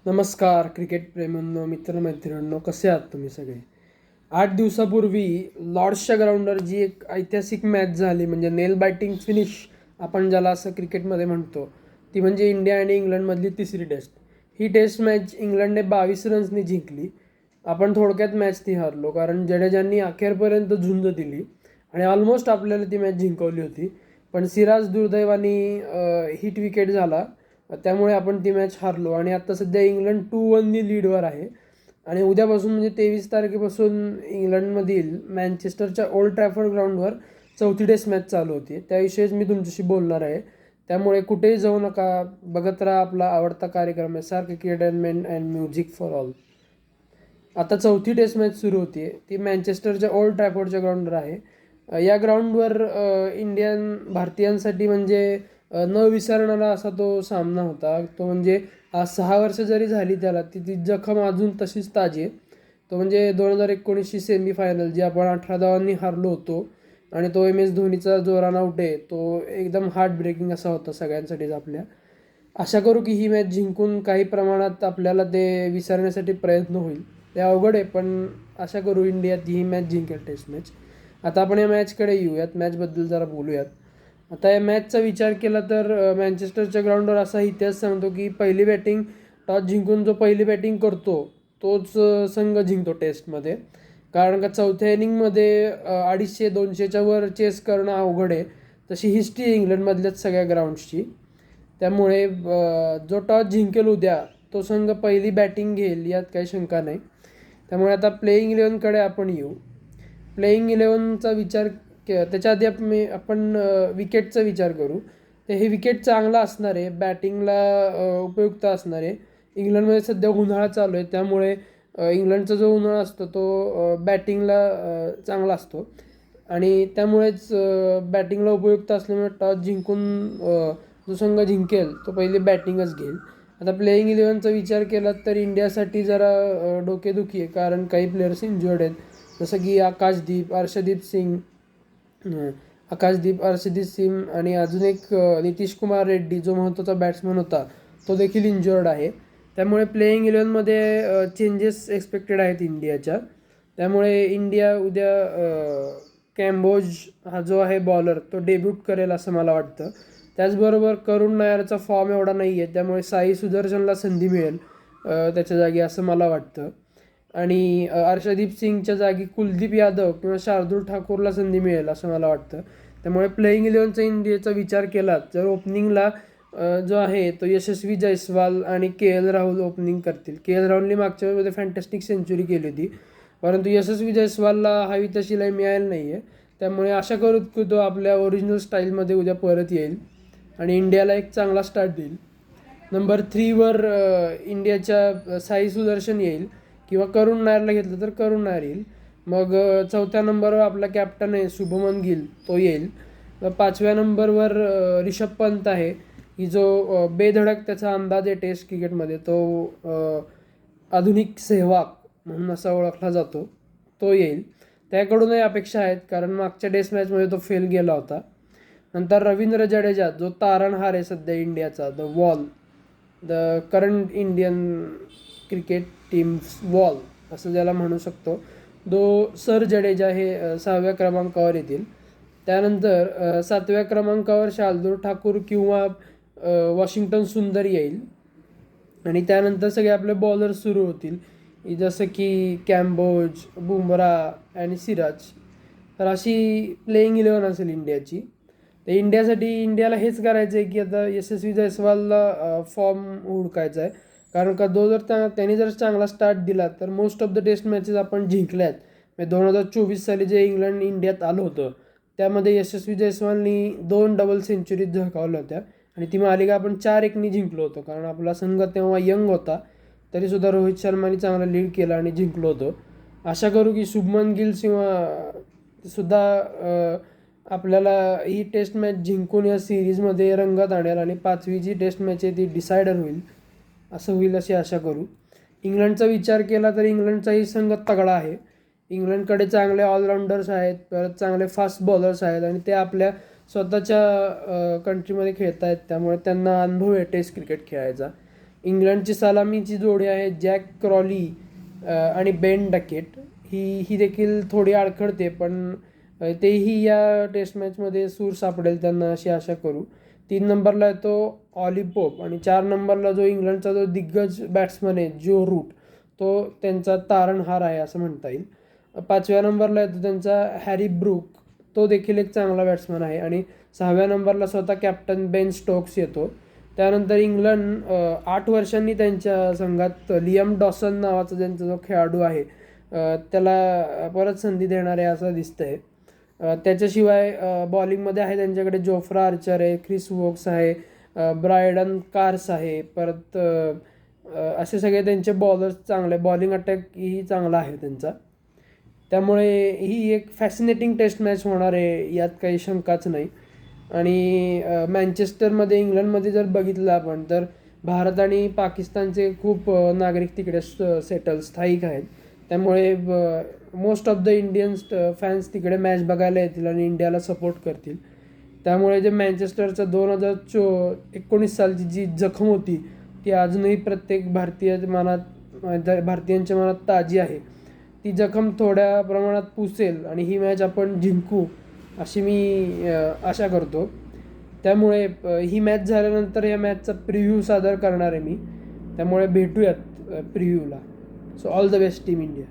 नमस्कार क्रिकेट प्रेमींनो, मित्रमैत्रिणींनो, कसे आहात तुम्ही सगळे? 8 दिवसापूर्वी लॉर्ड्सच्या ग्राउंडवर जी एक ऐतिहासिक मॅच झाली, म्हणजे नेल बायटिंग फिनिश आपण ज्याला असं क्रिकेटमध्ये म्हणतो, ती म्हणजे इंडिया आणि इंग्लंडमधली तिसरी टेस्ट. ही टेस्ट मॅच इंग्लंडने 22 रन्सनी जिंकली. आपण थोडक्यात मॅच ती हारलो, कारण जडेजांनी अखेरपर्यंत झुंज दिली आणि ऑलमोस्ट आपल्याला ती मॅच जिंकवली होती. पण सिराज दुर्दैवाने हिट विकेट झाला, त्यामुळे आपण ती मॅच हारलो आणि आता सध्या इंग्लंड 2-1नी लीडवर आहे. आणि उद्यापासून म्हणजे 23 तारखेपासून इंग्लंडमधील मँचेस्टरच्या ओल्ड ट्रॅफर्ड ग्राउंडवर चौथी टेस्ट मॅच चालू होती. त्याविषयीच मी तुमच्याशी बोलणार आहे. त्यामुळे कुठेही जाऊ नका, बघत राहा आपला आवडता कार्यक्रम SR cricket and music for all. आता चौथी टेस्ट मॅच सुरू होती आहे. ती मँचेस्टरच्या ओल्ड ट्रॅफर्डच्या ग्राउंडवर आहे. या ग्राउंडवर भारतीयांसाठी म्हणजे न विसरणारा असा तो सामना होता. तो म्हणजे आज 6 वर्ष जरी झाली त्याला, ती जखम अजून तशीच ताजी आहे. तो म्हणजे 2019ची सेमीफायनल जी आपण 18 धावांनी हारलो होतो आणि तो MS धोनीचा जो रनआउट आहे तो एकदम हार्ट ब्रेकिंग असा होता सगळ्यांसाठीच आपल्या. आशा करू की ही मॅच जिंकून काही प्रमाणात आपल्याला ते विसरण्यासाठी प्रयत्न होईल. ते अवघड आहे, पण आशा करू इंडियात ही मॅच जिंकेल टेस्ट मॅच. आता आपण या मॅचकडे येऊयात, मॅचबद्दल जरा बोलूयात. आता या मॅचचा विचार केला तर मँचेस्टरच्या ग्राउंडवर असा इतिहास सांगतो की पहिली बॅटिंग टॉस जिंकून जो पहिली बॅटिंग करतो तोच संघ जिंकतो टेस्टमध्ये. कारण का चौथ्या इनिंगमध्ये 250-200च्या वर चेस करणं अवघड आहे. तशी हिस्ट्री आहे इंग्लंडमधल्याच सगळ्या ग्राउंड्सची. त्यामुळे जो टॉस जिंकेल उद्या तो संघ पहिली बॅटिंग घेईल यात काही शंका नाही. त्यामुळे आता प्लेईंग 11कडे आपण येऊ. प्लेईंग 11चा विचार त्याच्या आधी आपण विकेटचा विचार करू. तर हे विकेट चांगलं असणार आहे, बॅटिंगला उपयुक्त असणार आहे. इंग्लंडमध्ये सध्या उन्हाळा चालू आहे, त्यामुळे इंग्लंडचा जो उन्हाळा असतो तो बॅटिंगला चांगला असतो आणि त्यामुळेच बॅटिंगला उपयुक्त असल्यामुळे टॉस जिंकून जो संघ जिंकेल तो पहिली बॅटिंगच घेईल. आता प्लेईंग 11चा विचार केला तर इंडियासाठी जरा डोकेदुखी आहे, कारण काही प्लेयर्स इंज्युअर्ड आहेत. जसं की आकाशदीप सिंग आणि अजून एक नितीश कुमार रेड्डी जो महत्त्वाचा बॅट्समन होता तो देखील इंज्युअर्ड आहे. त्यामुळे प्लेईंग 11मध्ये चेंजेस एक्सपेक्टेड आहेत इंडियाच्या. त्यामुळे इंडिया उद्या कॅम्बोज हा जो आहे बॉलर तो डेब्यूट करेल असं मला वाटतं. त्याचबरोबर करुण नायरचा फॉर्म एवढा नाही आहे, त्यामुळे साई सुदर्शनला संधी मिळेल त्याच्या जागी असं मला वाटतं. आणि अर्शदीप सिंगच्या जागी कुलदीप यादव किंवा शार्दूल ठाकूरला संधी मिळेल असं मला वाटतं. त्यामुळे प्लेईंग 11चा इंडियाचा विचार केला तर ओपनिंगला जो आहे तो यशस्वी जयस्वाल आणि KL राहुल ओपनिंग करतील. KL राहुलने मागच्या वेळेमध्ये फॅन्टॅस्टिक सेंचुरी केली होती, परंतु यशस्वी जयस्वालला हवी तशी लय मिळाली नाही आहे. त्यामुळे आशा करू की तो आपल्या ओरिजिनल स्टाईलमध्ये उद्या परत येईल आणि इंडियाला एक चांगला स्टार्ट देईल. नंबर 3वर इंडियाच्या साई सुदर्शन येईल किंवा करुण नायरला घेतलं तर करुण नायर येईल. मग चौथ्या नंबरवर आपला कॅप्टन आहे शुभमन गिल, तो येईल. 5व्या नंबरवर रिषभ पंत आहे, की जो बेधडक त्याचा अंदाज आहे टेस्ट क्रिकेटमध्ये. तो आधुनिक सेहवाग म्हणून असा ओळखला जातो, तो येईल. त्याकडूनही अपेक्षा आहेत, कारण मागच्या टेस्ट मॅचमध्ये तो फेल गेला होता. नंतर रवींद्र जडेजा जो तारणहार आहे सध्या इंडियाचा, the current Indian cricket teams wall असं ज्याला म्हणू शकतो, सर जडेजा हे 6व्या क्रमांकावर येतील. त्यानंतर 7व्या क्रमांकावर शार्दूल ठाकूर किंवा वॉशिंग्टन सुंदर येईल. आणि त्यानंतर सगळे आपले बॉलर्स सुरू होतील, जसं की कॅम्बोज, बुमराह आणि सिराज. तर अशी प्लेईंग 11 असेल इंडियाची. तर इंडियाला हेच करायचं आहे की आता यशस्वी जयस्वालला फॉर्म हुडकायचा आहे, कारण का त्याने जर चांगला स्टार्ट दिला तर most of the test matches आपण जिंकल्या आहेत. म्हणजे 2024 साली जे इंग्लंड इंडियात आलं होतं त्यामध्ये यशस्वी जयस्वालनी 2 डबल सेंचुरीज झळकावल्या होत्या आणि ती मालिका आपण 4-1नी जिंकलो होतो, कारण आपला संघ तेव्हा यंग होता. तरीसुद्धा रोहित शर्माने चांगला लीड केला आणि जिंकलो होतो. आशा करू की शुभमन गिल सुद्धा आपल्याला ही टेस्ट मॅच जिंकून या सिरीजमध्ये रंगत आणेल आणि 5वी जी टेस्ट मॅच आहे ती डिसायडर होईल, असं होईल अशी आशा करू. इंग्लंडचा विचार केला तर इंग्लंडचाही संघ तगडा आहे. इंग्लंडकडे चांगले ऑलराऊंडर्स आहेत, परत चांगले फास्ट बॉलर्स आहेत आणि ते आपल्या स्वतःच्या कंट्रीमध्ये खेळत आहेत, त्यामुळे त्यांना अनुभव आहे टेस्ट क्रिकेट खेळायचा. इंग्लंडची सलामीची जोडी आहे जॅक क्रॉली आणि बेन डकेट, ही देखील थोडी अडखळते, पण तेही या टेस्ट मॅचमध्ये सूर सापडेल त्यांना अशी आशा करू. 3 नंबरला येतो ऑली पोप आणि 4 नंबरला जो इंग्लंडचा जो दिग्गज बॅट्समन आहे जो रूट, तो त्यांचा तारणहार आहे असं म्हणता येईल. 5व्या नंबरला येतो त्यांचा हॅरी ब्रूक, तो देखील एक चांगला बॅट्समन आहे. आणि 6व्या नंबरला स्वतः कॅप्टन बेन स्टोक्स येतो. त्यानंतर इंग्लंड 8 वर्षांनी त्यांच्या संघात लियम डॉसन नावाचा ज्यांचा जो खेळाडू आहे त्याला परत संधी देणार आहे असं दिसतंय. त्याच्याशिवाय बॉलिंगमध्ये आहे त्यांच्याकडे जोफ्रा आर्चर आहे, ख्रिस वोक्स आहे, ब्रायडन कार्स आहे, परत असे सगळे त्यांचे बॉलर्स चांगले, बॉलिंग अटॅकही चांगला आहे त्यांचा. त्यामुळे ही एक फॅसिनेटिंग टेस्ट मॅच होणार आहे, यात काही शंकाच नाही. आणि मँचेस्टरमध्ये इंग्लंडमध्ये जर बघितलं आपण तर भारत आणि पाकिस्तानचे खूप नागरिक तिकडे स्थायिक आहेत. त्यामुळे most of the Indians fans तिकडे मॅच बघायला येतील आणि इंडियाला सपोर्ट करतील. त्यामुळे जे मँचेस्टरचं 2019 सालची जी जखम होती ती अजूनही प्रत्येक भारतीयांच्या मनात ताजी आहे. ती जखम थोड्या प्रमाणात पुसेल आणि ही मॅच आपण जिंकू अशी मी आशा करतो. त्यामुळे ही मॅच झाल्यानंतर या मॅचचा प्रिव्ह्यू सादर करणार आहे मी. त्यामुळे भेटूयात प्रिव्ह्यूला. So all the best team India.